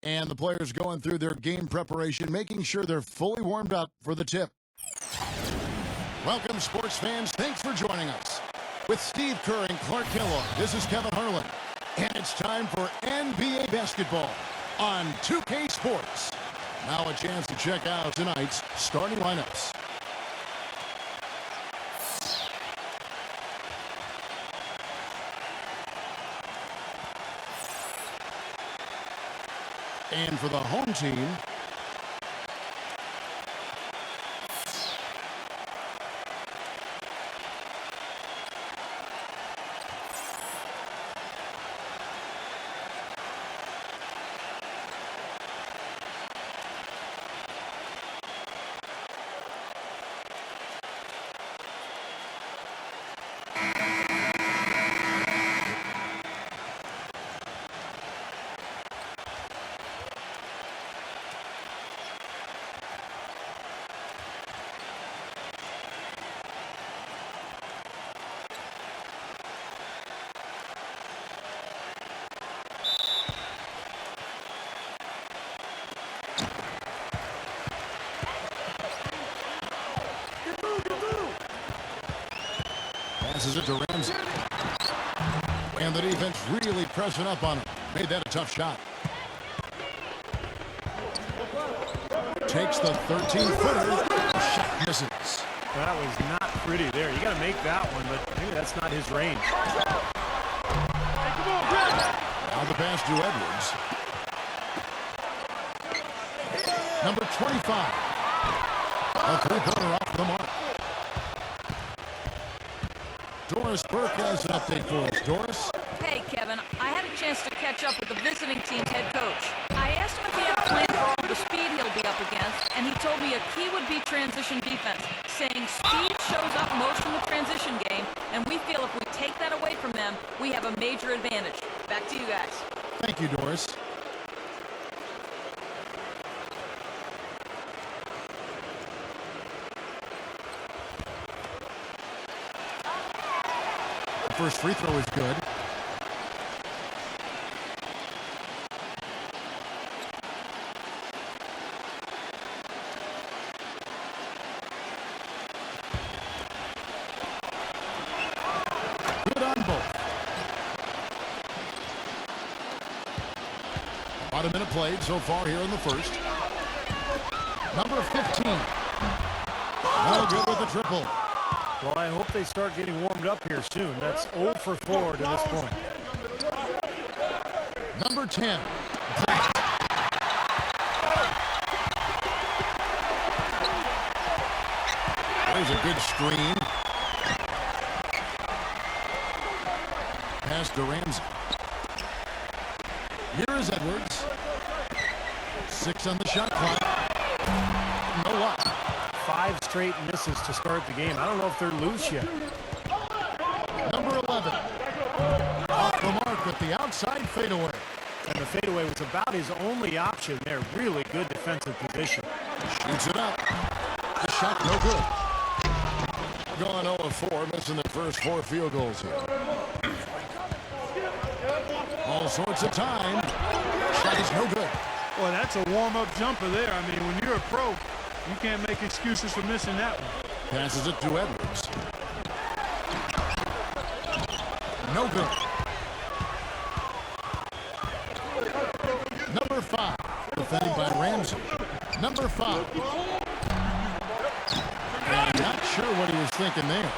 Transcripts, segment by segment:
And the players going through their game preparation, making sure they're fully warmed up for the tip. Welcome, sports fans. Thanks for joining us. With Steve Kerr and Clark Kellogg, this is Kevin Harlan. And it's time for NBA basketball on 2K Sports. Now a chance to check out tonight's starting lineups. And for the home team, passes it to Ramsey. And the defense really pressing up on him. Made that a tough shot. Takes the 13-footer. Shot misses. That was not pretty there. You got to make that one, but maybe that's not his range. Now the pass to Edwards. Number 25. A three-pointer off the mark. Doris Burke has an update for us. Doris? Hey, Kevin. I had a chance to catch up with the visiting team's head coach. I asked him if he had a plan for all the speed he'll be up against, and he told me a key would be transition defense, saying speed shows up most in the transition game, and we feel if we take that away from them, we have a major advantage. Back to you guys. Thank you, Doris. First free throw is good. Good on both. About a minute played so far here in the first. Number 15. No good with the triple. Well, I hope they start getting warmed up here soon. That's 0 for 4 to this point. Number 10. There's a good screen. Pass to Ramsey. Here is Edwards. 6 on the shot clock. No luck. 5 straight misses to start the game. I don't know if they're loose yet. Number 11. Off the mark with the outside fadeaway. And the fadeaway was about his only option there. Really good defensive position. Shoots it up. The shot no good. Going 0 of 4, missing the first 4 field goals here. All sorts of time. Shot is no good. Well, that's a warm-up jumper there. I mean, when you're a pro, you can't make excuses for missing that one. Passes it to Edwards. No good. Number 5. Defended by Ramsey. Number 5. And not sure what he was thinking there.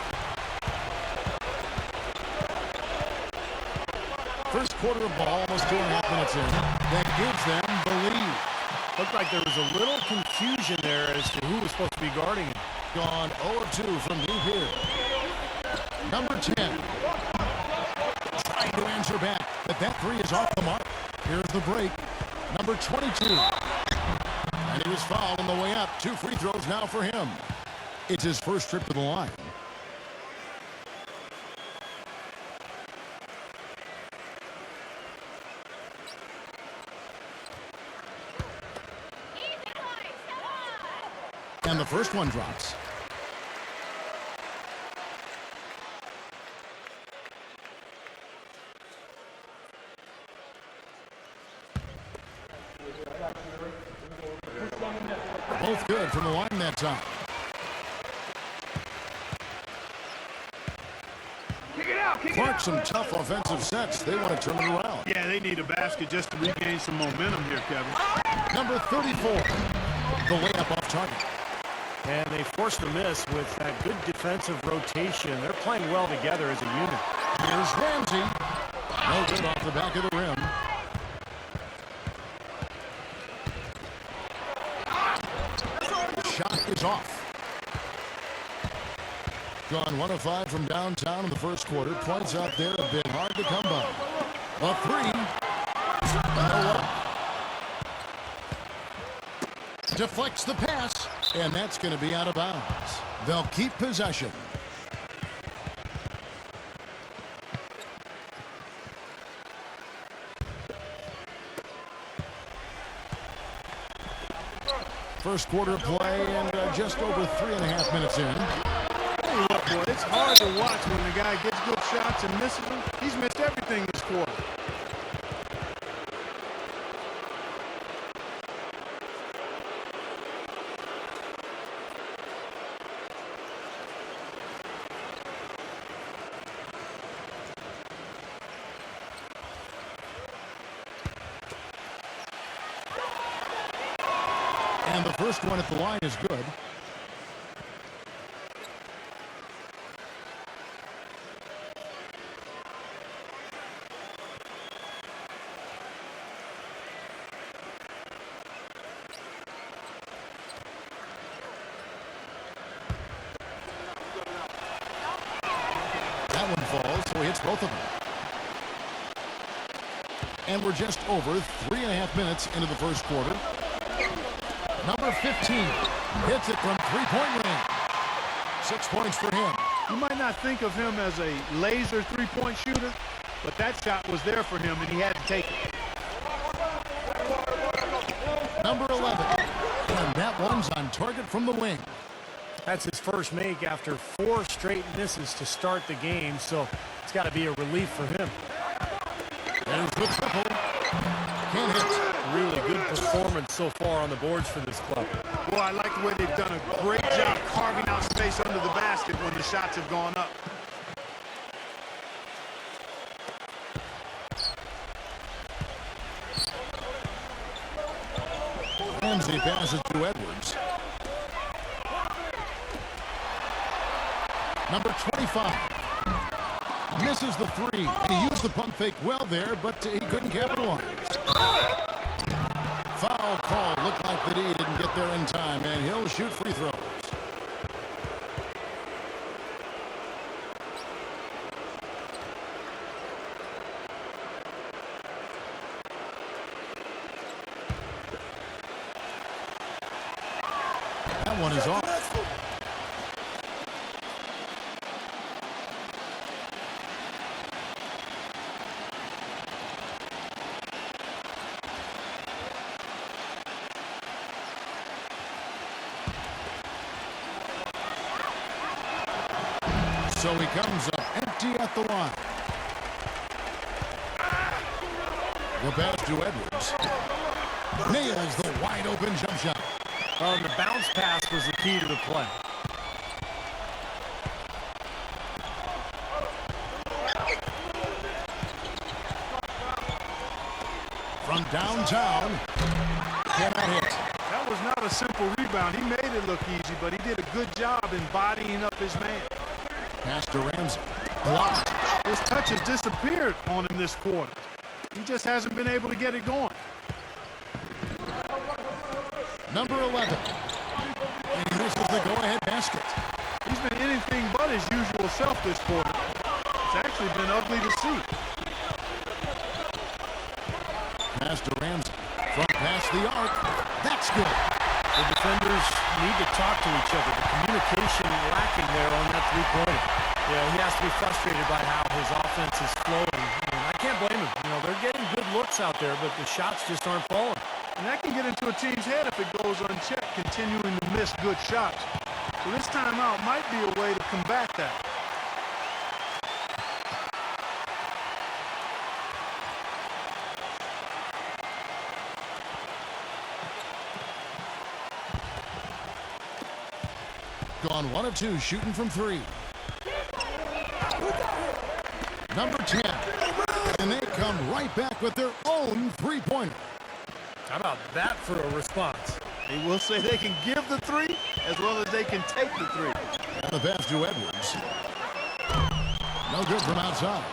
First quarter of ball, almost 2.5 minutes in. That gives them the lead. Looked like there was a little confusion there as to who was supposed to be guarding him. Gone 0 of 2 from deep here. Number 10. Trying to answer back, but that 3 is off the mark. Here's the break. Number 22. And he was fouled on the way up. 2 free throws now for him. It's his first trip to the line. And the first one drops. both good from the line that time. Clark, some tough offensive sets. They want to turn it around. Yeah, they need a basket just to regain some momentum here, Kevin. Number 34, the layup off target. And they forced the miss with that good defensive rotation. They're playing well together as a unit. Here's Ramsey. No good off the back of the rim. Shot is off. Gone 1 of 5 from downtown in the first quarter. Points out there have been hard to come by. A three. No up. Deflects the pass, and that's going to be out of bounds. They'll keep possession. First quarter play, and just over 3.5 minutes in. Look, boy, it's hard to watch when the guy gets good shots and misses them. He's missed everything this quarter. And the first one at the line is good. That one falls, so he hits both of them. And we're just over 3.5 minutes into the first quarter. Number 15 hits it from three-point range. 6 points for him. You might not think of him as a laser three-point shooter, but that shot was there for him, and he had to take it. Number 11. And that one's on target from the wing. That's his first make after 4 straight misses to start the game, so it's got to be a relief for him. There's the triple. Can't hit. Really good performance so far on the boards for this club. Boy, I like the way they've done a great job carving out space under the basket when the shots have gone up. Ramsey passes to Edwards. Number 25 misses the three. He used the pump fake well there, but he couldn't capitalize. Foul call. Looked like that he didn't get there in time, and he'll shoot free throws. That one is off. So he comes up empty at the line. The pass to Edwards. Nails the wide open jump shot. The bounce pass was the key to the play. From downtown, cannot hit. That was not a simple rebound. He made it look easy, but he did a good job embodying up his man. Pass to Ramsey. Blocked. His touch has disappeared on him this quarter. He just hasn't been able to get it going. Number 11. And he misses the go-ahead basket. He's been anything but his usual self this quarter. It's actually been ugly to see. Pass to Ramsey. Front pass the arc. That's good. The defenders need to talk to each other. The communication lacking there on that three-pointer. He has to be frustrated by how his offense is flowing. And I can't blame him. They're getting good looks out there, but the shots just aren't falling. And that can get into a team's head if it goes unchecked, continuing to miss good shots. So this timeout might be a way to combat that. Gone 1 of 2 shooting from 3. Number 10. And they come right back with their own three-pointer. How about that for a response? They will say they can give the 3 as well as they can take the 3. And the pass to Edwards. No good from outside.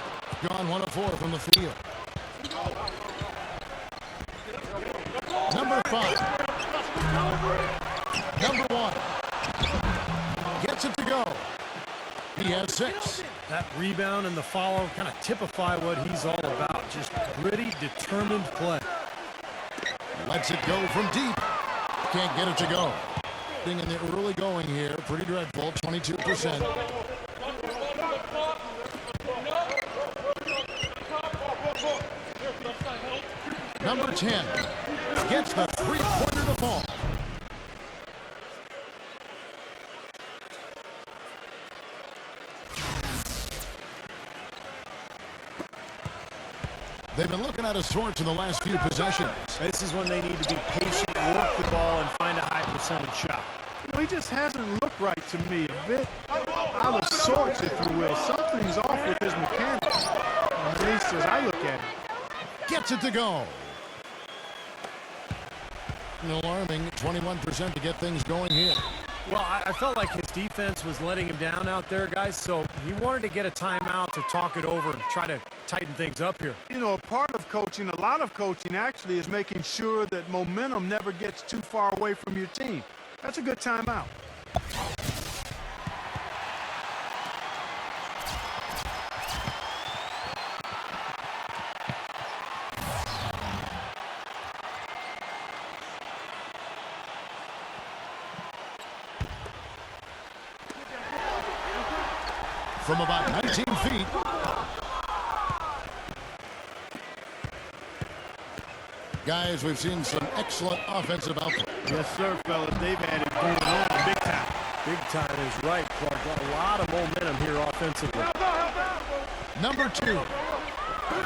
Gone 1 of 4 from the field. Number 5. Number 1. Gets it to go. He has 6. That rebound and the follow kind of typify what he's all about. Just gritty, determined play. Lets it go from deep. Can't get it to go. Being in the early going here, pretty dreadful, 22%. Number 10 gets the three-pointer to fall. They've been looking out of sorts in the last few possessions. This is when they need to be patient, work the ball, and find a high percentage shot. You know, he just hasn't looked right to me. A bit out of sorts, if you will. Something's off with his mechanics, at least as I look at it. Gets it to go. An alarming 21% to get things going here. Well, I felt like his defense was letting him down out there, guys, so he wanted to get a timeout to talk it over and try to tighten things up here. You know, a part of coaching, a lot of coaching actually, is making sure that momentum never gets too far away from your team. That's a good timeout. From about 19 feet. Guys, we've seen some excellent offensive output. Yes, sir, fellas. They've had it going on big time. Big time is right, Clark. Got a lot of momentum here offensively. Number 2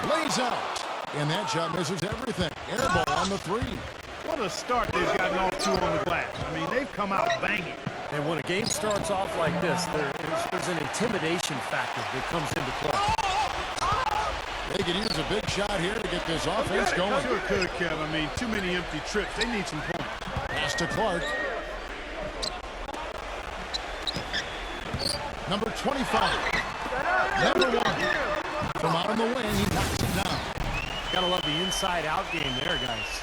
lays out. And that shot misses everything. Air ball on the 3. What a start they've gotten off to on the glass. I mean, they've come out banging. And when a game starts off like this, there's an intimidation factor that comes into play. They could use a big shot here to get this offense going. Sure could, Kev. I mean, too many empty trips. They need some points. Pass to Clark. Number 25. Number 1. From out on the wing, he knocks it down. Gotta love the inside-out game there, guys.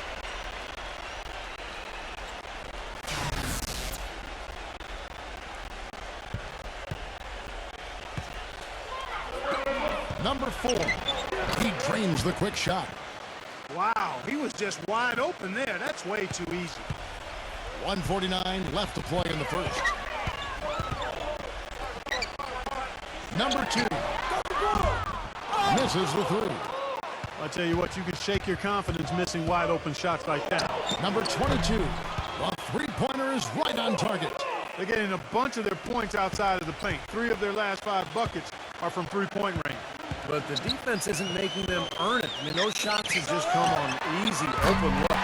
Number 4. He drains the quick shot. Wow, he was just wide open there. That's way too easy. 1:49 left to play in the first. Number 2. Misses the 3. I'll tell you what, you can shake your confidence missing wide open shots like that. Number 22. The three-pointer is right on target. They're getting a bunch of their points outside of the paint. 3 of their last 5 buckets are from three-point range. But the defense isn't making them earn it. I mean, those shots have just come on easy, open looks.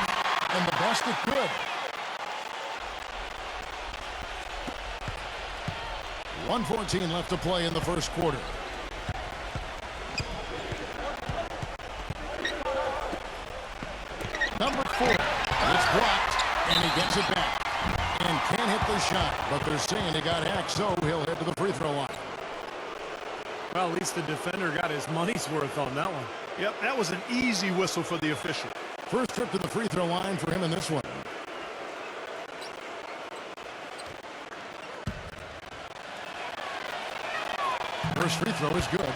And the best it could. 1:14 left to play in the first quarter. Number 4 is blocked, and he gets it back. And can't hit the shot, but they're saying he got hacked, so he'll head to the free throw line. Well, at least the defender got his money's worth on that one. Yep, that was an easy whistle for the official. First trip to the free throw line for him in this one. First free throw is good.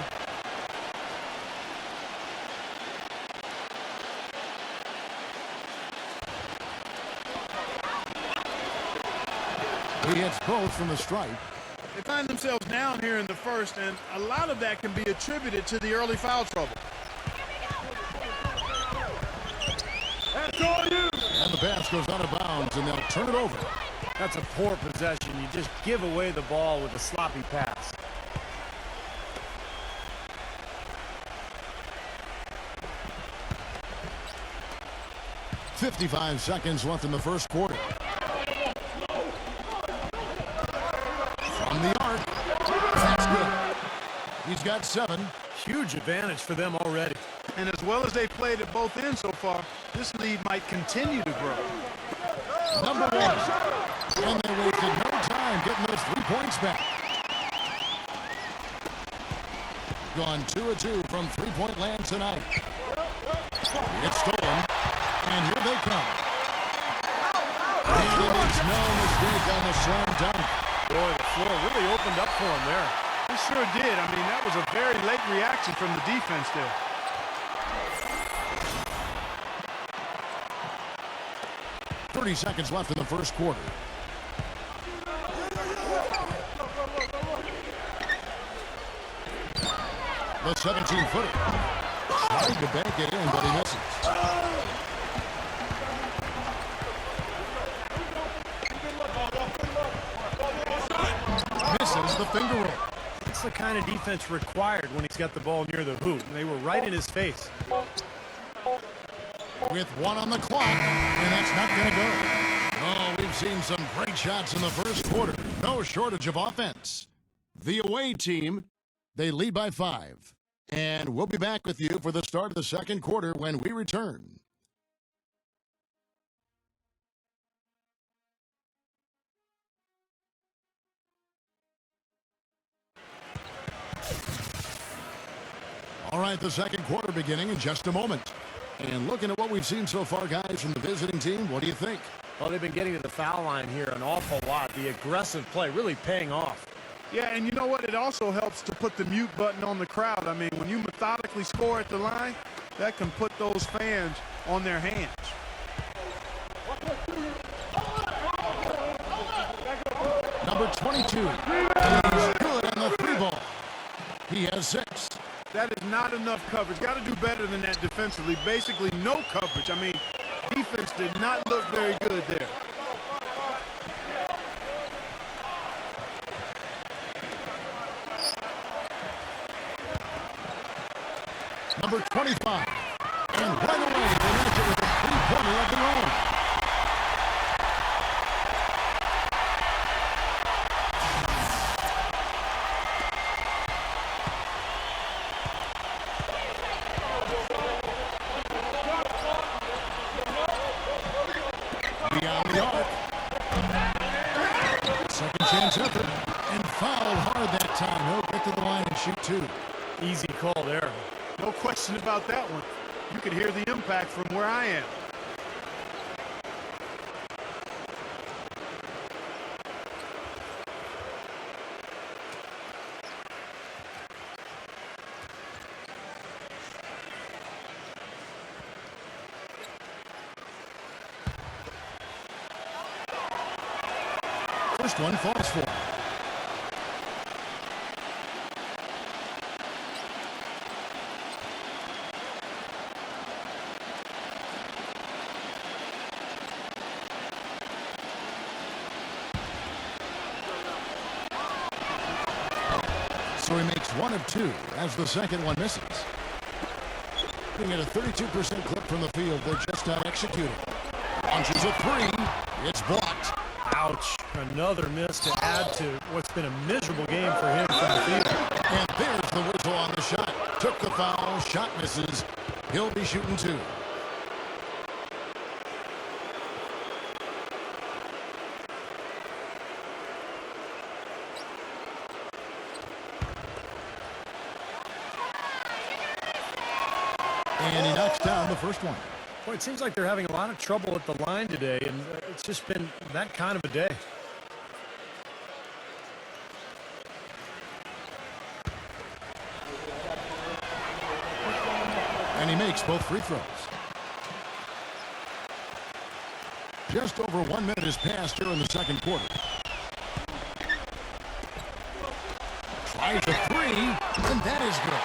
He hits both from the stripe. They find themselves down here in the first, and a lot of that can be attributed to the early foul trouble. That's all you! And the pass goes out of bounds, and they'll turn it over. That's a poor possession. You just give away the ball with a sloppy pass. .55 seconds left in the first quarter. He's got 7. Huge advantage for them already. And as well as they played at both ends so far, this lead might continue to grow. Number 1. And they wasted no time getting those 3 points back. Gone 2 of 2 from three-point land tonight. It's stolen, and here they come. And he makes no mistake on the slam dunk. Boy, the floor really opened up for him there. It sure did. I mean, that was a very late reaction from the defense there. Seconds left in the first quarter. The 17-footer tried to bank it in, but he misses. Misses the finger roll. That's the kind of defense required when he's got the ball near the hoop. They were right in his face. With 1 on the clock, and that's not going to go. Oh, we've seen some great shots in the first quarter. No shortage of offense. The away team, they lead by 5. And we'll be back with you for the start of the second quarter when we return. All right, the second quarter beginning in just a moment. And looking at what we've seen so far, guys, from the visiting team, what do you think? Well, they've been getting to the foul line here an awful lot. The aggressive play really paying off. Yeah, and you know what? It also helps to put the mute button on the crowd. I mean, when you methodically score at the line, that can put those fans on their hands. Number 22. He's good on the 3 ball. He has 6. That is not enough coverage. Got to do better than that defensively. Basically, no coverage. I mean, defense did not look very good there. Number 25. And right away, they match it with a 3-pointer of their own. Beyond the arc. Second chance effort. And fouled hard that time. He'll get to the line and shoot 2. Easy call there. No question about that one. You could hear the impact from where I am. First one falls for him. So he makes 1 of 2 as the second one misses. Looking at a 32% clip from the field, they're just not executing. Launches a 3. It's blocked. Ouch. Another miss to add to what's been a miserable game for him from the field. And there's the whistle on the shot. Took the foul. Shot misses. He'll be shooting 2. And he knocks down the first one. Boy, it seems like they're having a lot of trouble at the line today, and it's just been that kind of a day. And he makes both free throws. Just over 1 minute has passed here in the second quarter. Tries a 3, and that is good.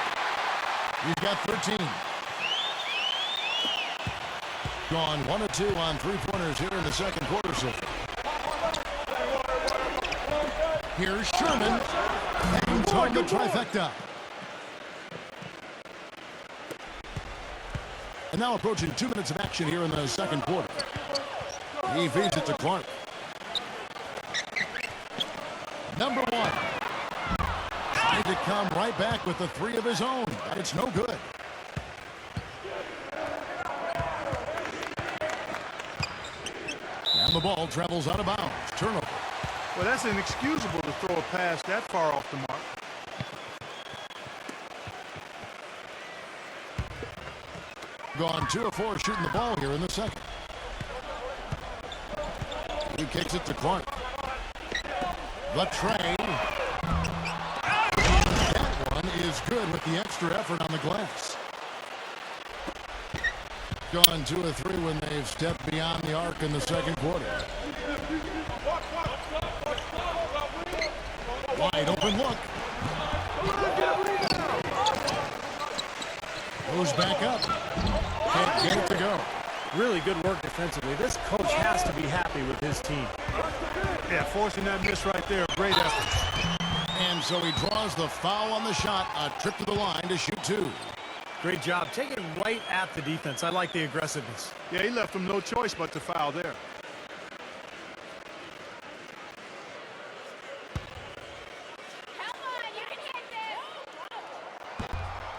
He's got 13. Gone 1 of 2 on 3-pointers here in the second quarter so far. Here's Sherman. And toward the trifecta. And now approaching 2 minutes of action here in the second quarter. He feeds it to Clark. Number 1. Trying to come right back with the three of his own, but it's no good. And the ball travels out of bounds. Turnover. Well, that's inexcusable to throw a pass that far off the mark. Gone 2 of 4 shooting the ball here in the second. He kicks it to Clark. The tray. That one is good with the extra effort on the glass. Gone 2 of 3 when they've stepped beyond the arc in the second quarter. Wide open look. Goes back up. Can't get it to go. Really good work defensively. This coach has to be happy with his team. Yeah, forcing that miss right there. Great effort. And so he draws the foul on the shot. A trip to the line to shoot 2. Great job. Take it right at the defense. I like the aggressiveness. Yeah, he left them no choice but to foul there.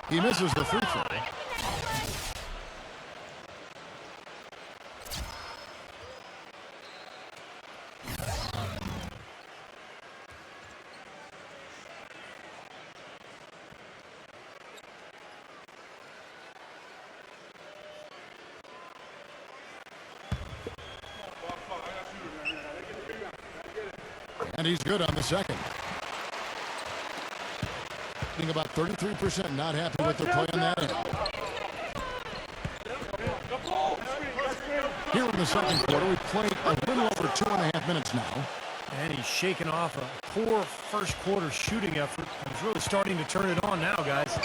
He misses the free throw. And he's good on the second. About 33% not happy with their play on that end. Here in the second quarter, we've played a little over 2.5 minutes now. And he's shaking off a poor first quarter shooting effort. He's really starting to turn it on now, guys.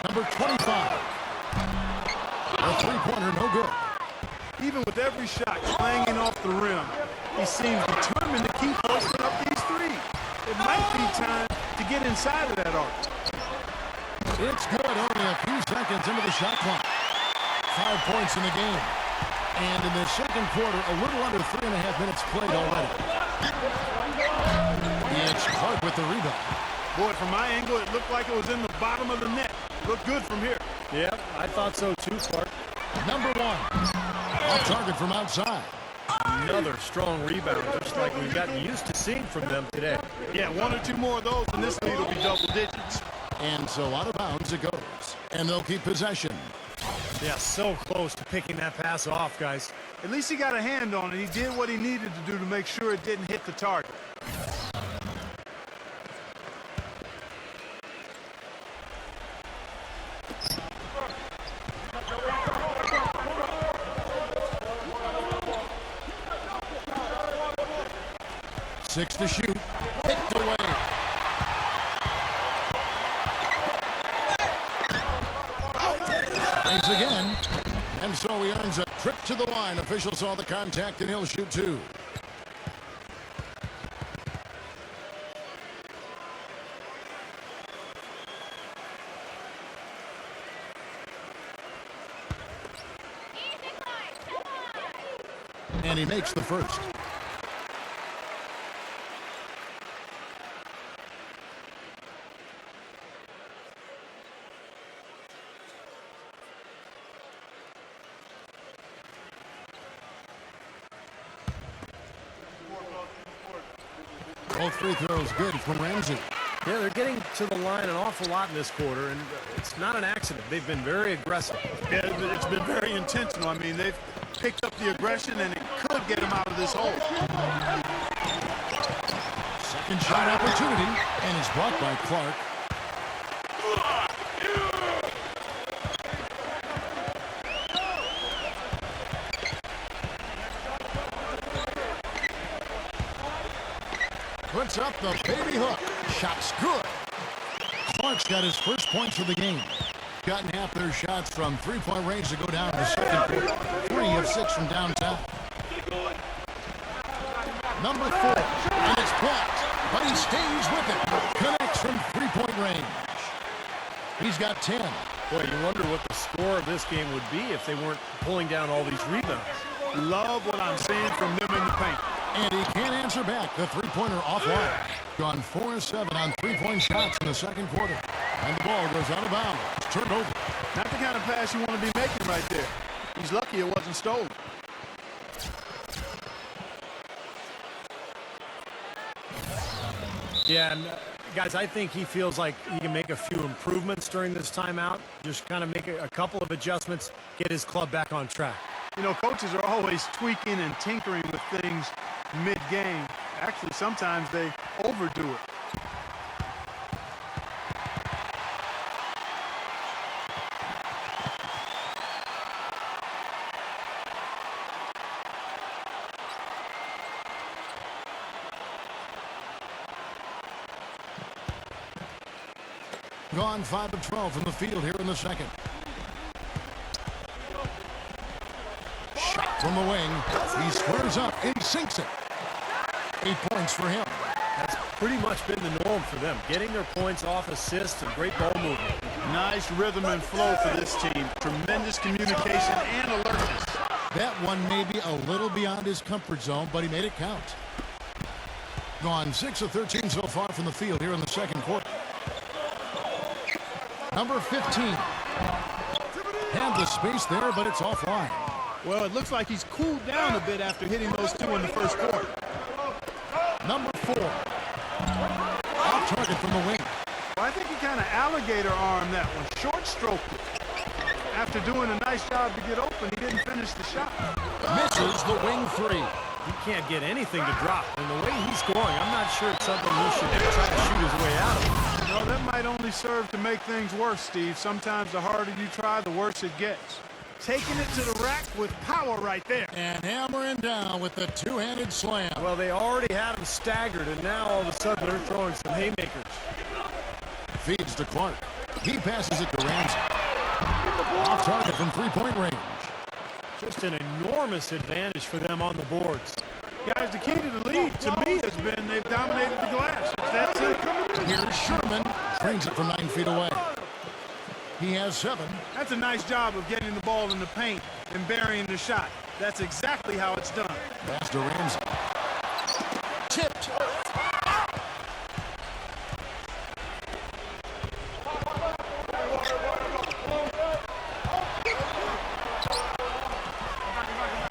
Number 25. A three-pointer, no good. Even with every shot clanging off the rim, he seems determined to keep posting up these threes. It might be time to get inside of that arc. It's good, only a few seconds into the shot clock. 5 points in the game. And in the second quarter, a little under 3.5 minutes played already. It's Clark with the rebound. Boy, from my angle, it looked like it was in the bottom of the net. Looked good from here. Yep, I thought so too, Clark. Number 1. Off target from outside. Another strong rebound, just like we've gotten used to seeing from them today. Yeah, 1 or 2 more of those, and this lead will be double digits. And so out of bounds it goes. And they'll keep possession. Yeah, so close to picking that pass off, guys. At least he got a hand on it. He did what he needed to do to make sure it didn't hit the target. Six to shoot. Picked away. Thanks again. And so he earns a trip to the line. Officials saw the contact, and he'll shoot 2. And he makes the first. Both free throws good from Ramsey. Yeah, they're getting to the line an awful lot in this quarter, and it's not an accident. They've been very aggressive. Yeah, it's been very intentional. I mean, they've picked up the aggression, and it could get them out of this hole. Second shot opportunity, and it's blocked by Clark. Puts up the baby hook. Shot's good. Clark's got his first points of the game. Gotten half their shots from three-point range to go down to the second quarter. 3 of 6 from downtown. Number 4, and it's blocked, but he stays with it. Connects from three-point range. He's got 10. Boy, you wonder what the score of this game would be if they weren't pulling down all these rebounds. Love what I'm seeing from them in the paint. And he can't answer back. The three-pointer offline. Gone 4 of 7 on three-point shots in the second quarter. And the ball goes out of bounds. Turned over. Not the kind of pass you want to be making right there. He's lucky it wasn't stolen. Yeah, and guys, I think he feels like he can make a few improvements during this timeout. Just kind of make a couple of adjustments, get his club back on track. You know, coaches are always tweaking and tinkering with things mid-game. Actually, sometimes they overdo it. Gone 5 of 12 from the field here in the second. Shot from the wing. He squares up and sinks it. 8 points for him. That's pretty much been the norm for them. Getting their points off assists and great ball movement. Nice rhythm and flow for this team. Tremendous communication and alertness. That one may be a little beyond his comfort zone, but he made it count. Gone 6 of 13 so far from the field here in the second quarter. Number 15. Had the space there, but it's offline. Well, it looks like he's cooled down a bit after hitting those 2 in the first quarter. Number 4. Off target from the wing. Well, I think he kind of alligator armed that one. Short stroked it. After doing a nice job to get open, he didn't finish the shot. Misses the wing 3. He can't get anything to drop. And the way he's scoring, I'm not sure it's something he should try to shoot his way out of. No, that might only serve to make things worse, Steve. Sometimes the harder you try, the worse it gets. Taking it to the rack with power right there. And hammering down with the two-handed slam. Well, they already had him staggered, and now all of a sudden they're throwing some haymakers. Feeds to Clark. He passes it to Ramsey. Off target from three-point range. Just an enormous advantage for them on the boards. Guys, the key to the lead, to me, has been they've dominated the glass. It's that simple. Here's Sherman. Trains it from 9 feet away. He has 7. That's a nice job of getting the ball in the paint and burying the shot. That's exactly how it's done. Pass to Ramsey. Tipped.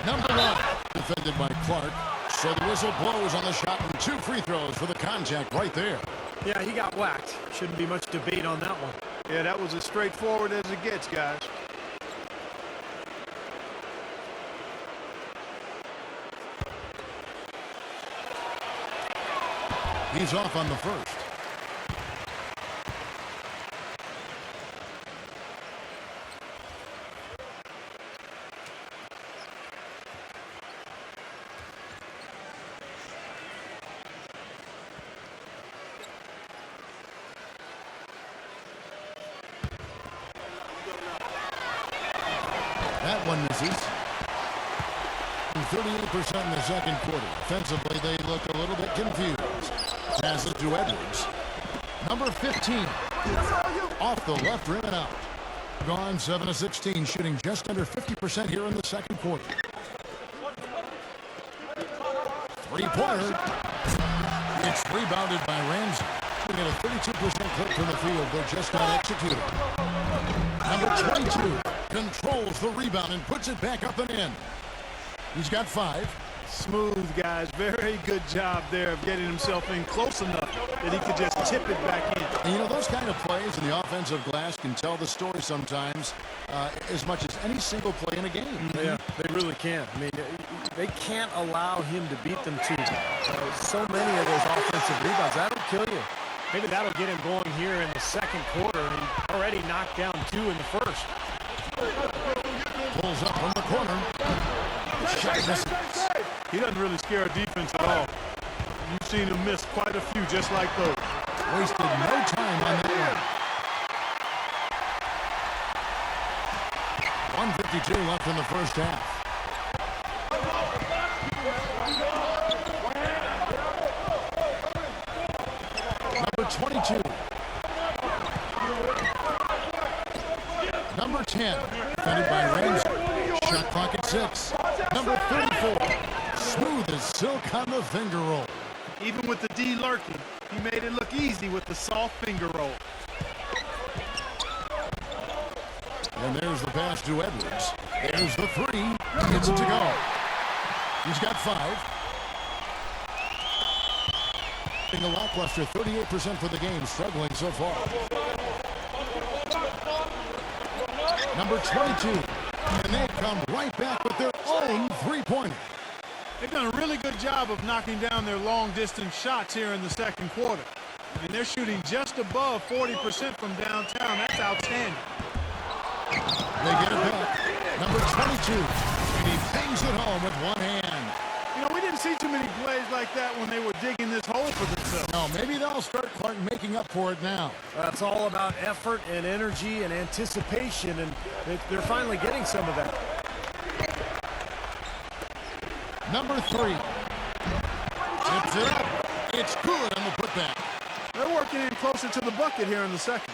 Number 1. Defended by Clark. So the whistle blows on the shot and 2 free throws for the contact right there. Yeah, he got whacked. Shouldn't be much debate on that one. Yeah, that was as straightforward as it gets, guys. He's off on the first. That one misses. 38% in the second quarter. Offensively, they look a little bit confused. Pass it to Edwards. Number 15. Off the left rim and out. Gone 7 of 16, shooting just under 50% here in the second quarter. Three-pointer. It's rebounded by Ramsey. Shooting at a 32% clip from the field, but just not executed. Number 22 controls the rebound and puts it back up and in. He's got 5. Smooth, guys. Very good job there of getting himself in close enough that he could just tip it back in. And you know, those kind of plays in the offensive glass can tell the story sometimes as much as any single play in a game. Yeah, they really can. I mean, they can't allow him to beat them to so many of those offensive rebounds. That'll kill you. Maybe that'll get him going here in the second quarter. He already knocked down 2 in the first. Pulls up from the corner. Shot misses. He doesn't really scare a defense at all. You've seen him miss quite a few just like those. Wasted no time on that one. 1:52 left in the first half. Number 22. 10. Defended by Ramsey. Shot clock at 6. Number 34. Smooth as silk on the finger roll. Even with the D lurking, he made it look easy with the soft finger roll. And there's the pass to Edwards. There's the 3. Gets it to go. He's got 5. A lackluster 38% for the game, struggling so far. Number 22. And they come right back with their own three-pointer. They've done a really good job of knocking down their long-distance shots here in the second quarter. I mean, they're shooting just above 40% from downtown. That's outstanding. They get it back. Number 22. And he bangs it home with one hand. You know, we didn't see too many plays like that when they were digging this hole for themselves. No, maybe they'll start Clark making up for it now. It's all about effort and energy and anticipation, and they're finally getting some of that. Number 3. Tips it up. It's good on the putback. They're working in closer to the bucket here in the second.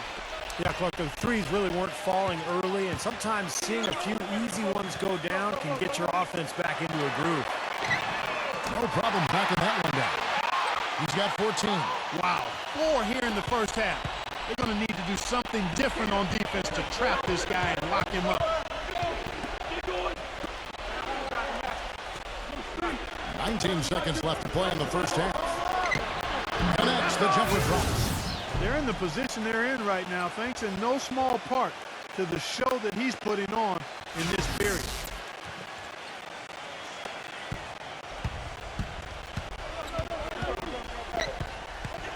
Yeah, Clark, the threes really weren't falling early, and sometimes seeing a few easy ones go down can get your offense back into a groove. No problem backing that one down. He's got 14. Wow, 4 here in the first half. They're going to need to do something different on defense to trap this guy and lock him up. 19 seconds left to play in the first half. Connects, the jumper drops. They're in the position they're in right now, thanks in no small part to the show that he's putting on in this period.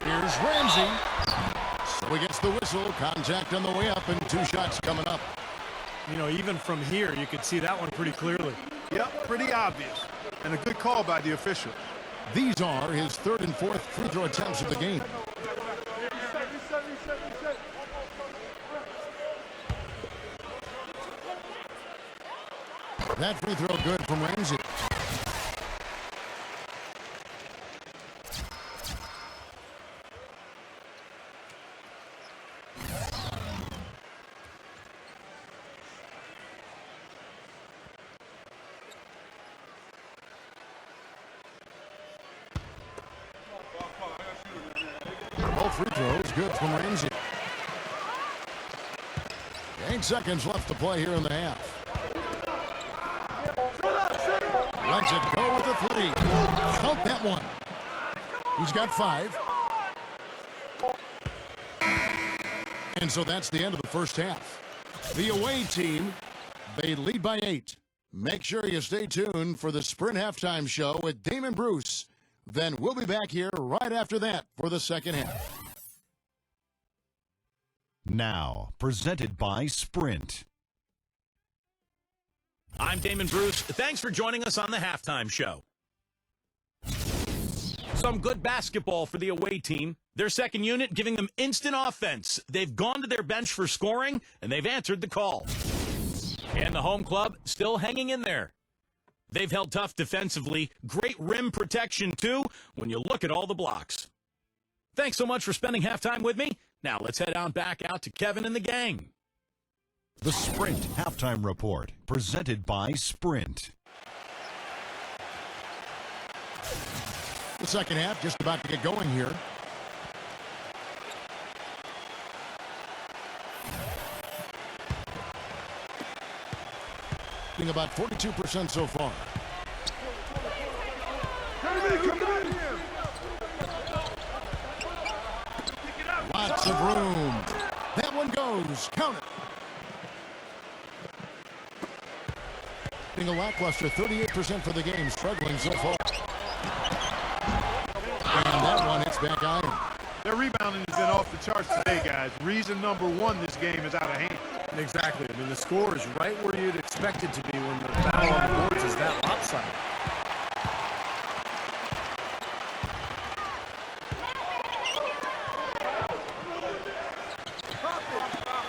Here's Ramsey. So he gets the whistle. Contact on the way up and 2 shots coming up. You know, even from here, you could see that one pretty clearly. Yep, pretty obvious. And a good call by the official. These are his 3rd and 4th free throw attempts of the game. That free throw good from Ramsey. Both free throws good from Ramsey. 8 seconds left to play here in the half. Lets it go with the 3. Count that one. He's got 5. And so that's the end of the first half. The away team, they lead by 8. Make sure you stay tuned for the Sprint Halftime Show with Damon Bruce. Then we'll be back here right after that for the second half. Now, presented by Sprint. I'm Damon Bruce. Thanks for joining us on the Halftime Show. Some good basketball for the away team. Their second unit giving them instant offense. They've gone to their bench for scoring, and they've answered the call. And the home club still hanging in there. They've held tough defensively. Great rim protection, too, when you look at all the blocks. Thanks so much for spending halftime with me. Now let's head on back out to Kevin and the gang. The Sprint Halftime Report, presented by Sprint. The second half just about to get going here. Being about 42% so far. Lots of room. That one goes. Count it. Being a lackluster 38% for the game, struggling so far. And that one hits back iron. Their rebounding has been off the charts today, guys. Reason number 1, this game is out of hand. Exactly. I mean, the score is right where you'd expect it to be when the battle on the boards is that lopsided.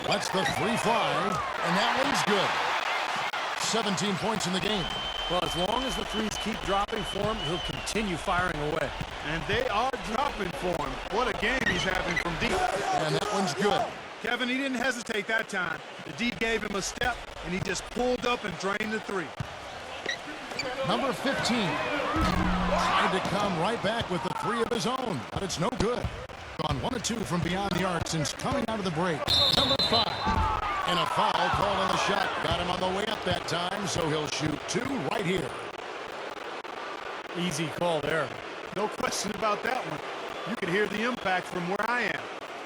Lets the 3 fly, and that one's good. 17 points in the game. Well, as long as the threes keep dropping for him, he'll continue firing away. And they are dropping for him. What a game he's having from deep. And that one's good. Kevin, he didn't hesitate that time. The D gave him a step, and he just pulled up and drained the three. Number 15. Tried to come right back with the three of his own, but it's no good. Gone 1 of 2 from beyond the arc since coming out of the break. Number 5. And a foul called on the shot. Got him on the way up that time, so he'll shoot 2 right here. Easy call there. No question about that one. You can hear the impact from where I am.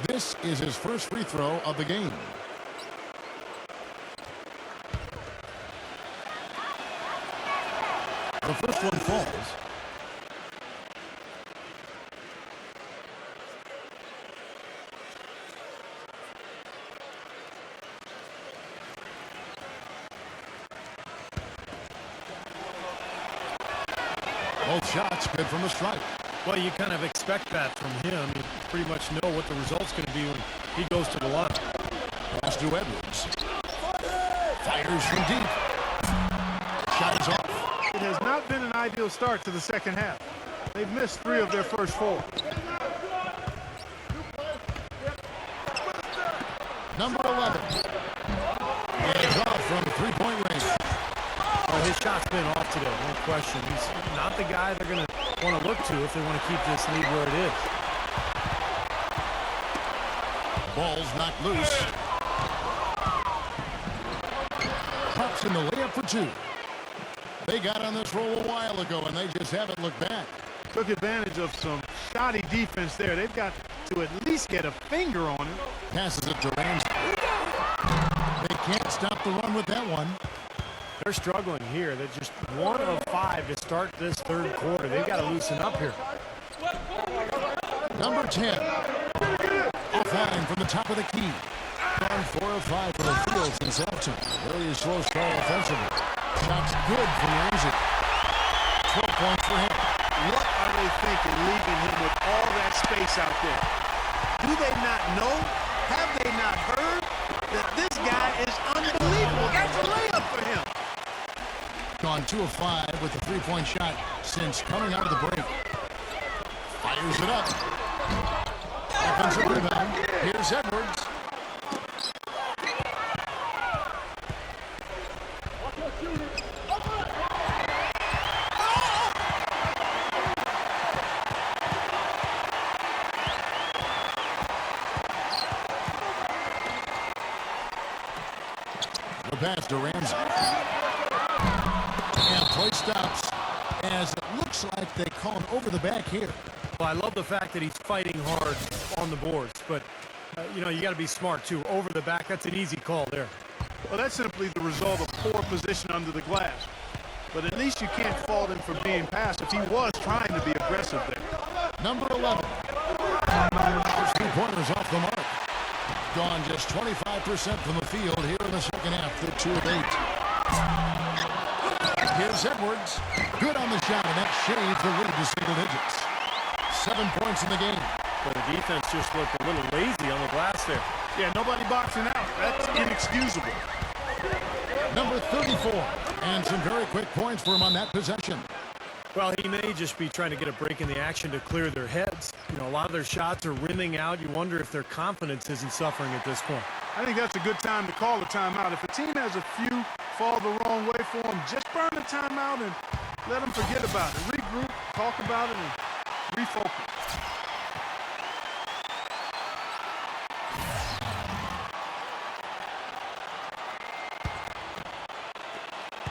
This is his first free throw of the game. The first one falls. Both shots good from the strike. Well, you kind of expect that from him. You pretty much know what the result's going to be when he goes to the line. Pass to Edwards. Fires from deep. Shot is off. It has not been an ideal start to the second half. They've missed 3 of their first 4. Number 11. It's off from three-point range. Well, his shot's been off today, no question. He's not the guy they're going to want to look to if they want to keep this lead where it is. Ball's knocked loose. Pops in the layup for 2. They got on this roll a while ago, and they just haven't looked back. Took advantage of some shoddy defense there. They've got to at least get a finger on him. Passes it to Ramsey. They can't stop the run with that one. They're struggling here. They're just 1 of 5 to start this third quarter. They've got to loosen up here. Number 10. Offline from the top of the key. Gone 4 of 5 from the field since halftime. Very slow start offensively. Shot's good from Ramsey. 12 points for him. What are they thinking leaving him with all that space out there? Do they not know? Have they not heard that this guy is unbelievable? That's a layup for him. Gone 2 of 5 with the three-point shot since coming out of the break. Fires it up. Offensive rebound. Here's Edwards. The pass to Ramsey. And play stops as it looks like they call him over the back here. Well, I love the fact that he's fighting hard on the boards, but, you know, you got to be smart, too. Over the back, that's an easy call there. Well, that's simply the result of poor position under the glass. But at least you can't fault him for being passive. He was trying to be aggressive there. Number 11. First 3 pointers off the mark. Gone just 25% from the field here in the second half. They're 2 of 8. Here's Edwards. Good on the shot, and that shades the lead to single digits. 7 points in the game. But the defense just looked a little lazy on the glass there. Yeah, nobody boxing out. That's inexcusable. Number 34. And some very quick points for him on that possession. Well, he may just be trying to get a break in the action to clear their heads. You know, a lot of their shots are rimming out. You wonder if their confidence isn't suffering at this point. I think that's a good time to call a timeout. If a team has a few fall the wrong way for them, just burn the timeout and let them forget about it. Regroup, talk about it, and refocus.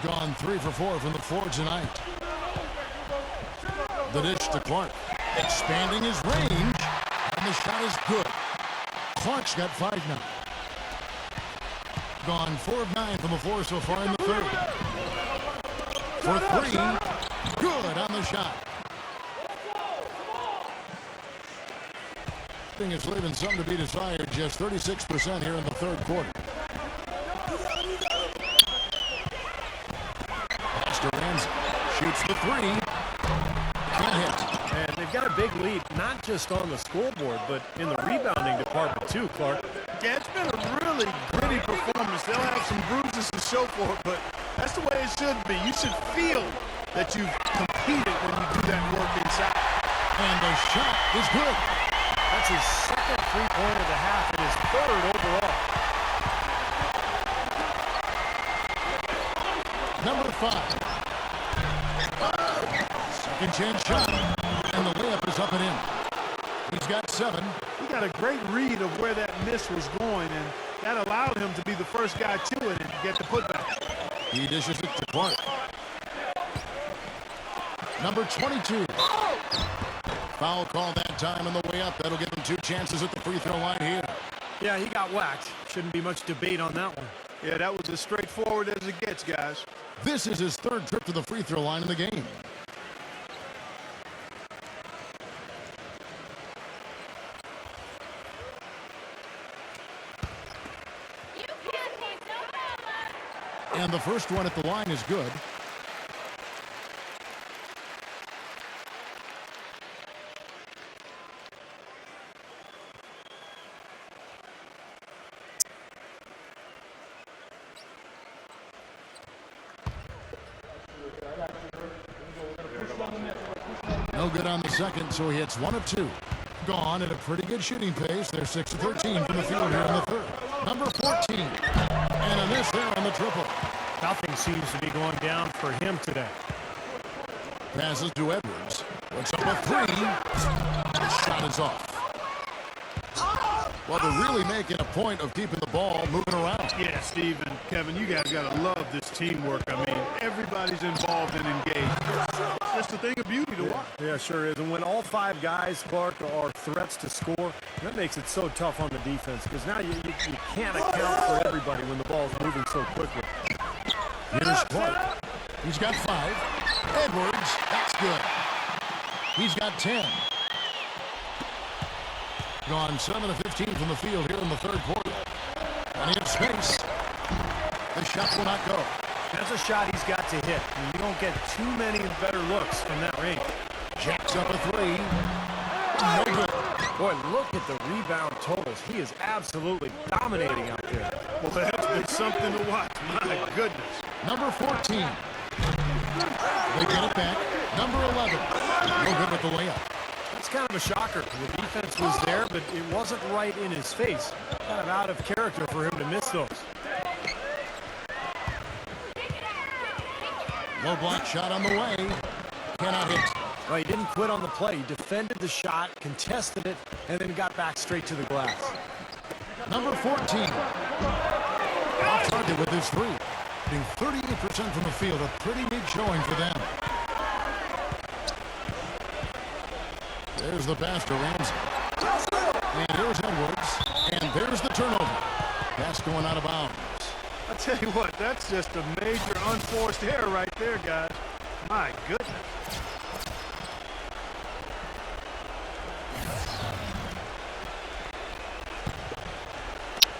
Gone 3 for 4 from the floor tonight. The dish to Clark. Expanding his range, and the shot is good. Clark's got 5 now. Gone 4 of 9 from the floor so far in the third. For 3, good on the shot. I think it's leaving some to be desired. Just 36% here in the third quarter. Pass to Ramsey. Shoots the 3. Can't hit. And they've got a big lead, not just on the scoreboard, but in the rebounding department too, Clark. Yeah, it's been a really gritty performance. They'll have some bruises to show for it, but that's the way it should be. You should feel that you've competed when you do that work inside. And the shot is good. That's his second three-pointer of the half and his third overall. Number 5. Second chance shot. And the layup is up and in. He's got 7. He got a great read of where that miss was going, and that allowed him to be the first guy to it and get the putback. He dishes it to Clark. Number 22. Foul call that time on the way up. That'll give him 2 chances at the free throw line here. Yeah, he got whacked. Shouldn't be much debate on that one. Yeah, that was as straightforward as it gets, guys. This is his 3rd trip to the free throw line in the game. And the first one at the line is good. No good on the second, so he hits 1 of 2. Gone at a pretty good shooting pace. They're 6 of 13 from the field here in the third. Number 14. And a miss there on the triple. Nothing seems to be going down for him today. Passes to Edwards. Puts up a 3. The shot is off. Well, they're really making a point of keeping the ball moving around. Yeah, Steve and Kevin, you guys got to love this teamwork. I mean, everybody's involved and engaged. It's just a thing of beauty to watch. Yeah, sure is. And when all 5 guys, Clark, are threats to score, that makes it so tough on the defense because now you can't account for everybody when the ball's moving so quickly. Here's Clark. He's got 5. Edwards, that's good. He's got 10. Gone 7 of 15 from the field here in the third quarter. Plenty of space. The shot will not go. That's a shot he's got to hit. You don't get too many better looks from that range. Jacks up a 3. No good. Boy, look at the rebound totals. He is absolutely dominating out there. Well, that's been something to watch. My goodness. Number 14. They get it back. Number 11. No good with the layup. That's kind of a shocker. The defense was there, but it wasn't right in his face. Kind of out of character for him to miss those. Low block shot on the way. Cannot hit. Well, he didn't quit on the play. He defended the shot, contested it, and then got back straight to the glass. Number 14. Off target with his 3. Hitting 38% from the field. A pretty big showing for them. There's the pass to Ramsey. And here's Edwards. And there's the turnover. Pass going out of bounds. I tell you what, that's just a major unforced error right there, guys. My goodness.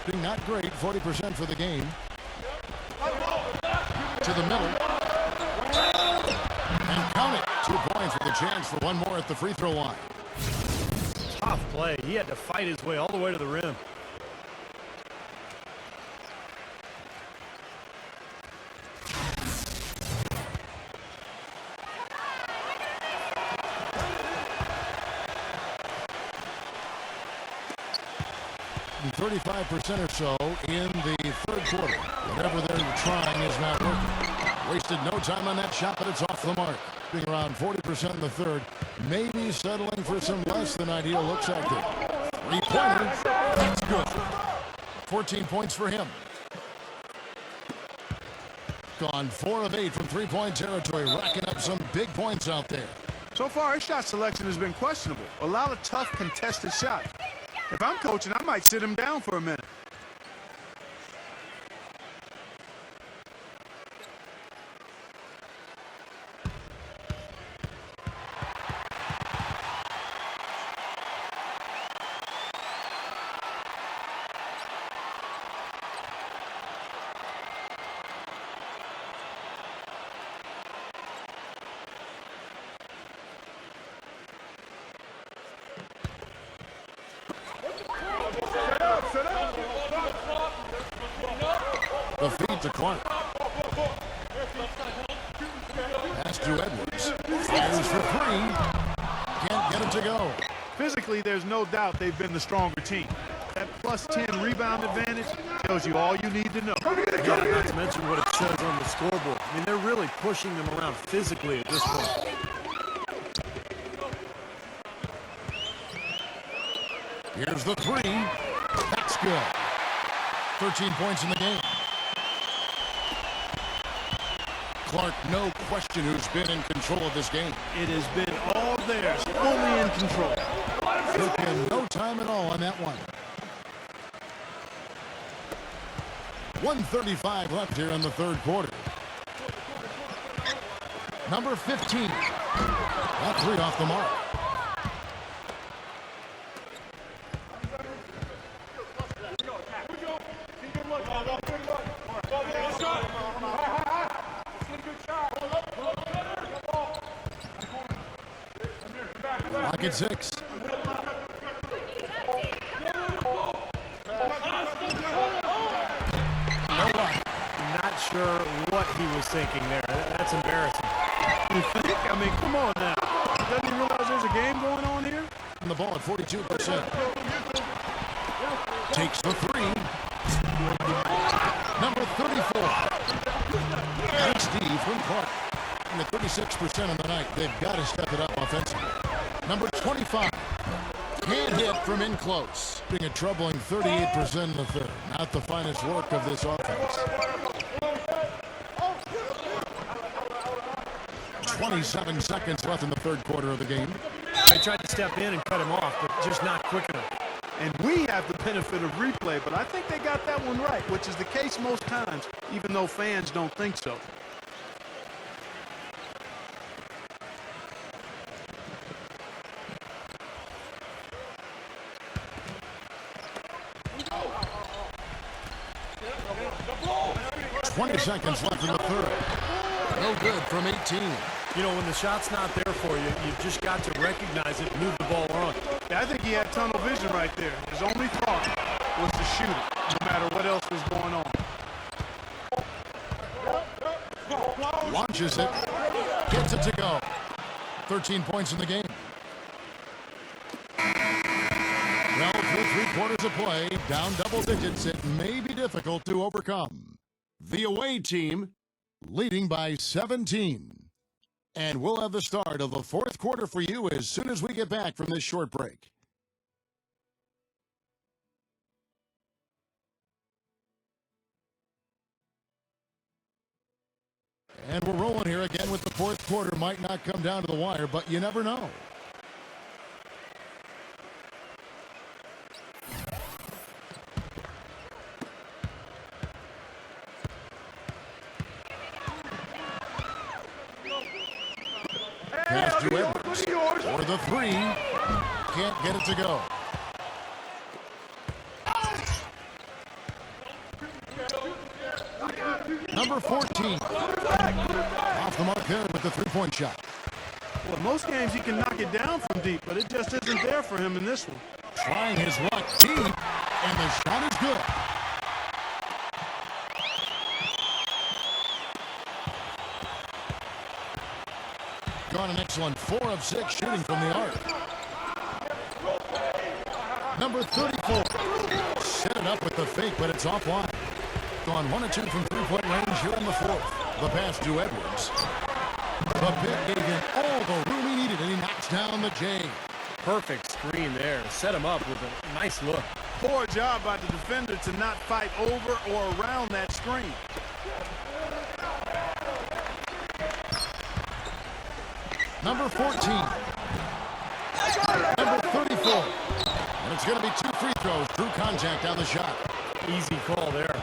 Being not great, 40% for the game. To the middle. And count it. 2 points with a chance for one more at the free throw line. Tough play. He had to fight his way all the way to the rim. And 35% or so in the third quarter. Whatever they're trying is not working. Wasted no time on that shot, but it's off the mark. Being around 40% in the third. Maybe settling for some less than ideal looks out there. 3-pointer. That's good. 14 points for him. Gone 4 of 8 from 3-point territory. Racking up some big points out there. So far, his shot selection has been questionable. A lot of tough contested shots. If I'm coaching, I might sit him down for a minute. The feed to Clark. Pass to Edwards. Fires for 3. Can't get it to go. Physically, there's no doubt they've been the stronger team. That plus 10 rebound advantage tells you all you need to know. Yeah, not to mention what it says on the scoreboard. I mean, they're really pushing them around physically at this point. Here's the three. That's good. 13 points in the game. Clark, no question who's been in control of this game. It has been all theirs, fully in control. Took him no time at all on that one. 1:35 left here in the third quarter. Number 15. That three off the mark. Lock at 6. Not sure what he was thinking there. That's embarrassing. You think? I mean, come on now. Doesn't he realize there's a game going on here? The ball at 42%. Takes the three. Number 34. Nice D from Clark. And at 36% on the night, they've got to step it up offensively. Number 25. Can't hit from in close. Being a troubling 38% in the third. Not the finest work of this offense. 27 seconds left in the third quarter of the game. They tried to step in and cut him off, but just not quick enough. And we have the benefit of replay, but I think they got that one right, which is the case most times, even though fans don't think so. Seconds left in the third. No good from 18. You know, when the shot's not there for you, you've just got to recognize it and move the ball on. Yeah, I think he had tunnel vision right there. His only thought was to shoot it, no matter what else was going on. Launches it. Gets it to go. 13 points in the game. Well, through 3 quarters of play, down double digits, it may be difficult to overcome. The away team leading by 17. And we'll have the start of the fourth quarter for you as soon as we get back from this short break. And we're rolling here again with the fourth quarter. Might not come down to the wire, but you never know. Pass to Edwards for the three. Can't get it to go. Number 14. Off the mark there with the three-point shot. Well, most games he can knock it down from deep, but it just isn't there for him in this one. Trying his luck deep, and the shot is good. Gone an excellent 4 of 6 shooting from the arc. Number 34. Set it up with the fake, but it's offline. Gone 1 of 2 from three-point range here in the fourth. The pass to Edwards. The pick gave him all the room he needed, and he knocks down the J. Perfect screen there. Set him up with a nice look. Poor job by the defender to not fight over or around that screen. Number 14. Number 34. And it's going to be 2 free throws. True contact on the shot. Easy call there.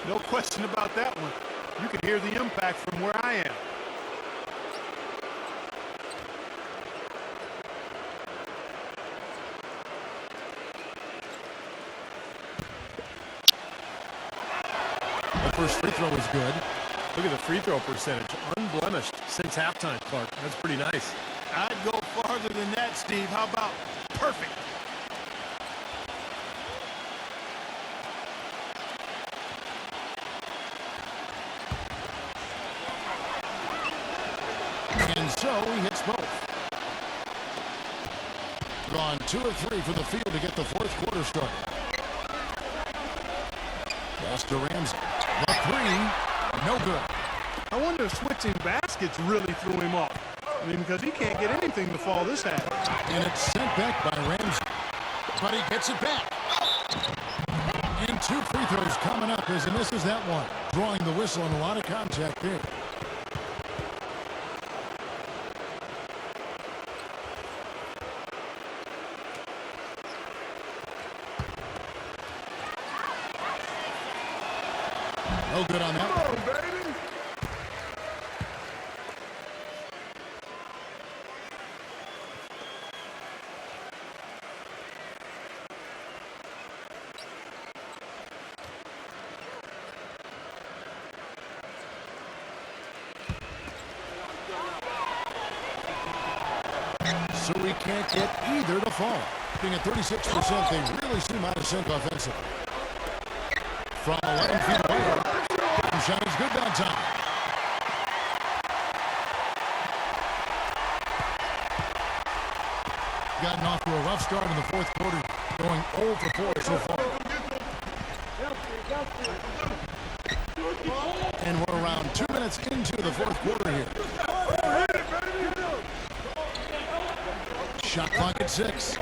No question about that one. You can hear the impact from where I am. The first free throw is good. Look at the free throw percentage. Unblemished since halftime, Clark. That's pretty nice. I'd go farther than that, Steve. How about perfect? And so he hits both. gone 2 of 3 from the field to get the fourth quarter started. Pass to Ramsey. The three, no good. I wonder if switching baskets really threw him off. I mean, because he can't get anything to fall this half. And it's sent back by Ramsey. But he gets it back. And 2 free throws coming up as he misses that one. Drawing the whistle and a lot of contact there. No good on that one. So we can't get either to fall. Being at 36%, they really seem out of sync offensively. From 11 feet away, the shot is good that time. Gotten off to a rough start in the fourth quarter, going 0 for 4 so far. And we're around 2 minutes into the fourth quarter here. Shot clock at 6.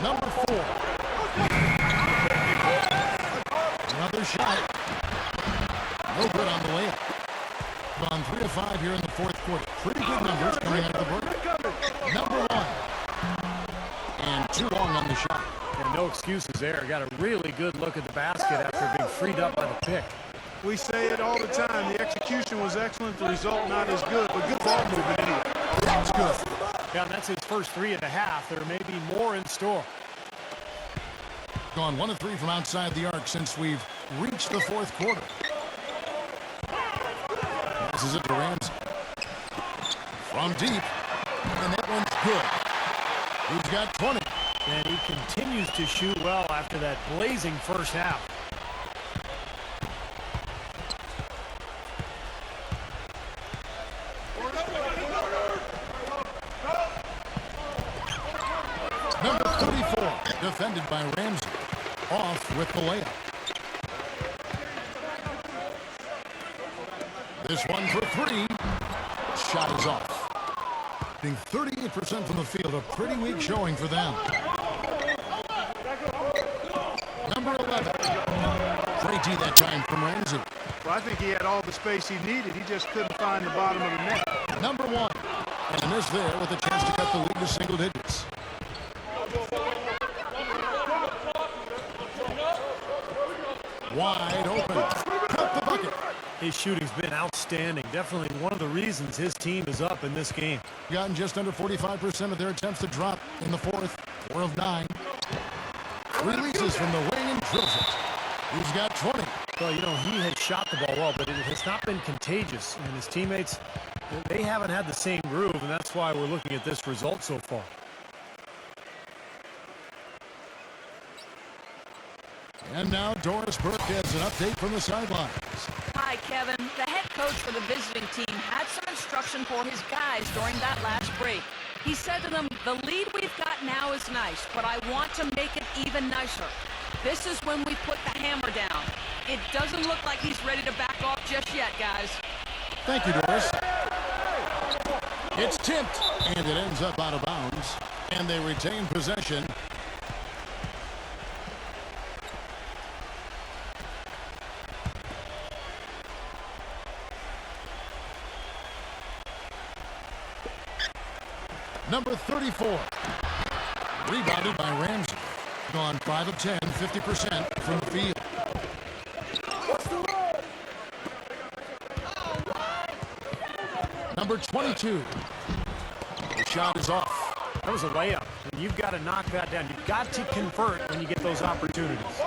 Number 4. Another shot. No good on the layup. Gone 3 of 5 here in the fourth quarter. Pretty good numbers coming out of the break. Number 1. And too long on the shot. And no excuses there. Got a really good look at the basket after being freed up by the pick. We say it all the time. The execution was excellent. The result not as good, but good ball movement anyway. That's good. Yeah, and that's his first 3 and a half. There may be more in store. Gone 1 of 3 from outside the arc since we've reached the fourth quarter. Passes it to Ramsey. From deep. And that one's good. He's got 20. And he continues to shoot well after that blazing first half. Number 34, defended by Ramsey. Off with the layup. This one for 3. Shot is off. Being 38% from the field, a pretty weak showing for them. Number 11. Great D that time from Ramsey. Well, I think he had all the space he needed. He just couldn't find the bottom of the net. Number 1. And a miss there with a chance to cut the lead to single digits. Wide open. Cut the bucket. His shooting's been outstanding. Definitely one of the reasons his team is up in this game. Gotten just under 45% of their attempts to drop in the fourth. 4 of 9. Releases from the wing and drills it. He's got 20. Well, you know, he has shot the ball well, but it has not been contagious. And his teammates, they haven't had the same groove, and that's why we're looking at this result so far. And now Doris Burke has an update from the sidelines. Hi, Kevin. The head coach for the visiting team had some instruction for his guys during that last break. He said to them, the lead we've got now is nice, but I want to make it even nicer. This is when we put the hammer down. It doesn't look like he's ready to back off just yet, guys. Thank you, Doris. It's tipped, and it ends up out of bounds. And they retain possession. Number 34. Rebounded by Ramsey. Gone 5 of 10, 50% from the field. Number 22. The shot is off. That was a layup, and you've got to knock that down. You've got to convert when you get those opportunities.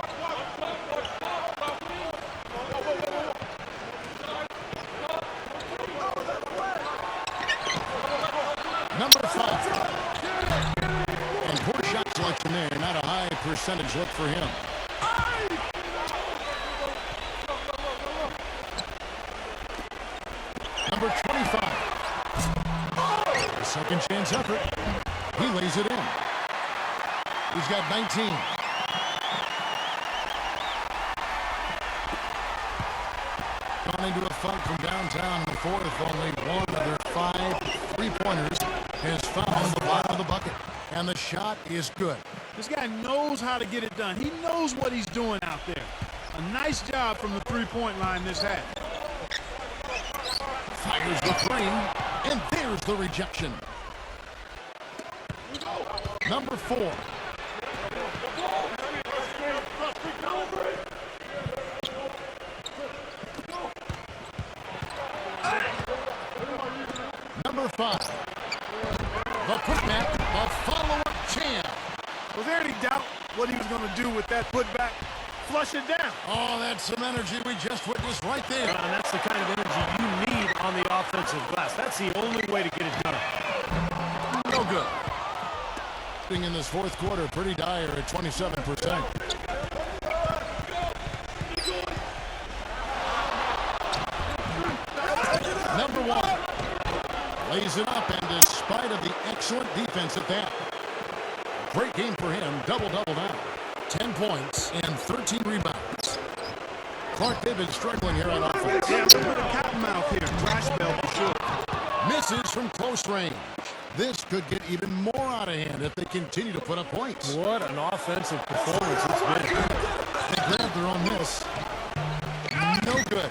Number 5. And poor shot selection there. Not a high percentage look for him. Number 25. second chance effort. He lays it in. He's got 19. Gone into a fight from downtown in the fourth. Only one of their 5 3-pointers has found the bottom of the bucket. And the shot is good. This guy knows how to get it done. He knows what he's doing out there. A nice job from the three-point line this half. Fires the three, and there's the rejection. Number 4. Number 5. The putback, the follow-up champ. Was there any doubt what he was going to do with that putback? Flush it down. Oh, that's some energy we just witnessed right there. And that's the kind of energy you need on the offensive glass. That's the only way to get it done. No good. Being in this fourth quarter, pretty dire at 27%. Number 1. Lays it up, and despite of the excellent defense at that, great game for him. Double-double now. 10 points and 13 rebounds. Clark, they've been struggling here on offense. Yeah, a little bit of cottonmouth here. Dry spell for sure. Misses from close range. This could get even more out of hand if they continue to put up points. What an offensive performance it's been. They grabbed their own miss. No good.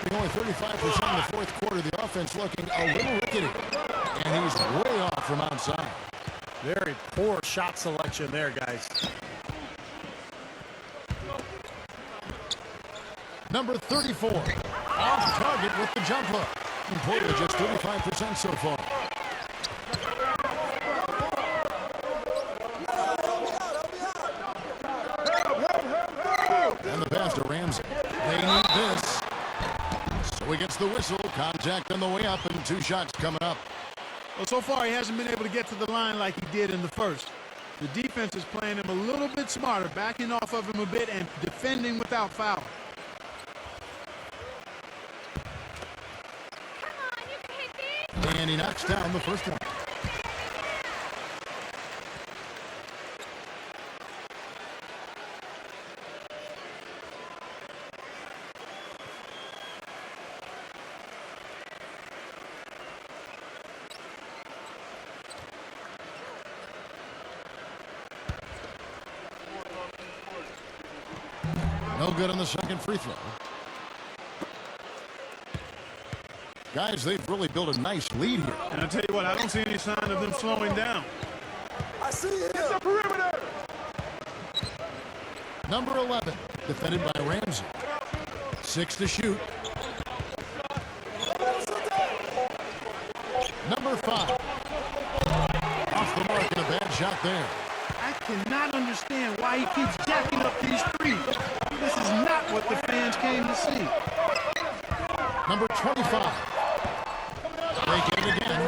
Being only 35% in the fourth quarter, the offense looking a little rickety. And he's way off from outside. Very poor shot selection there, guys. Number 34. Off target with the jump hook. And Porter just 35% so far. And the pass to Ramsey. They need this. So he gets the whistle. Contact on the way up, and 2 shots coming up. Well, so far he hasn't been able to get to the line like he did in the first. The defense is playing him a little bit smarter, backing off of him a bit and defending without foul. And he knocks down the first one. No good on the second free throw. Guys, they've really built a nice lead here. And I'll tell you what, I don't see any sign of them slowing down. I see it. It's the perimeter. Number 11, defended by Ramsey. 6 to shoot. Number 5. Off the mark and a bad shot there. I cannot understand why he keeps jacking up these threes. This is not what the fans came to see. Number 25. They get it again.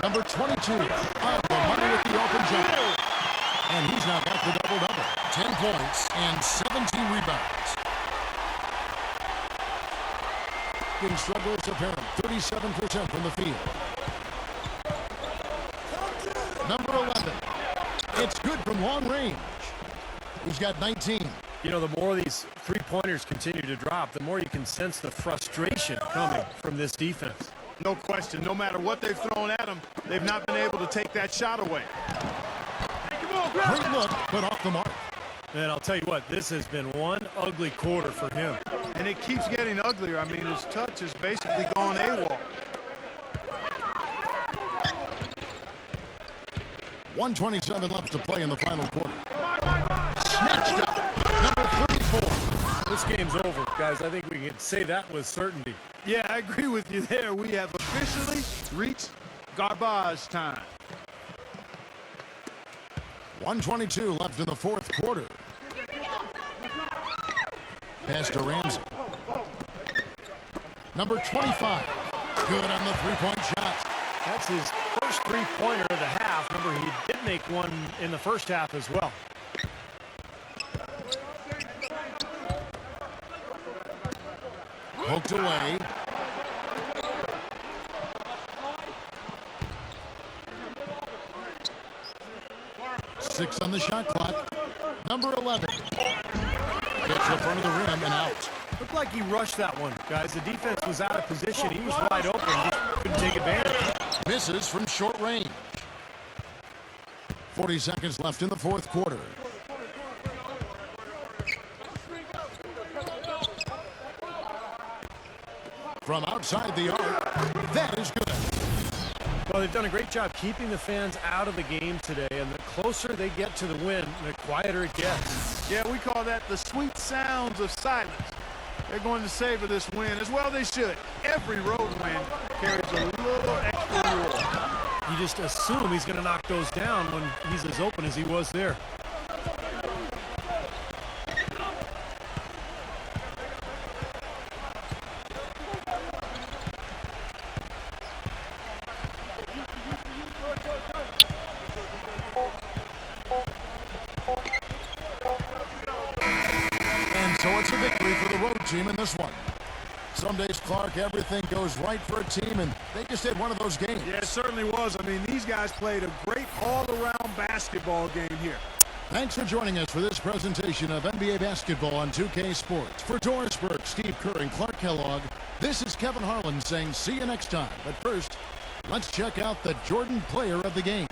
Number 22. On the money with the open jumper. And he's now got the double-double. 10 points and 17 rebounds. Getting struggles apparent. 37% from the field. Number 11. It's good from long range. He's got 19. You know, the more these three-pointers continue to drop, the more you can sense the frustration coming from this defense. No question. No matter what they've thrown at him, they've not been able to take that shot away. Great look, but off the mark. And I'll tell you what, this has been one ugly quarter for him. And it keeps getting uglier. I mean, his touch has basically gone AWOL. 1:27 left to play in the final quarter. Snatched up. Number 34. This game's over, guys. I think we can say that with certainty. Yeah, I agree with you there. We have officially reached garbage time. 1:22 left in the fourth quarter. Pass to Ramsey. Number 25. Good on the three-point shot. That's his first three-pointer of the half. Remember, he did make one in the first half as well. Poked away. 6 on the shot clock. Number 11. Gets in front of the rim and out. Looked like he rushed that one, guys. The defense was out of position. He was wide open. Just couldn't take advantage. Misses from short range. 40 seconds left in the fourth quarter. From outside the arc, that is good. Well, they've done a great job keeping the fans out of the game today, and the closer they get to the win, the quieter it gets. Yeah, we call that the sweet sounds of silence. They're going to savor this win, as well they should. Every road win carries a little extra reward. You just assume he's going to knock those down when he's as open as he was there. And so it's a victory for the road team in this one. Some days, Clark, everything goes right for a team, and they just had one of those games. Yeah, it certainly was. I mean, these guys played a great all-around basketball game here. Thanks for joining us for this presentation of NBA basketball on 2K Sports. For Doris Burke, Steve Kerr, and Clark Kellogg, this is Kevin Harlan saying see you next time. But first, let's check out the Jordan player of the game.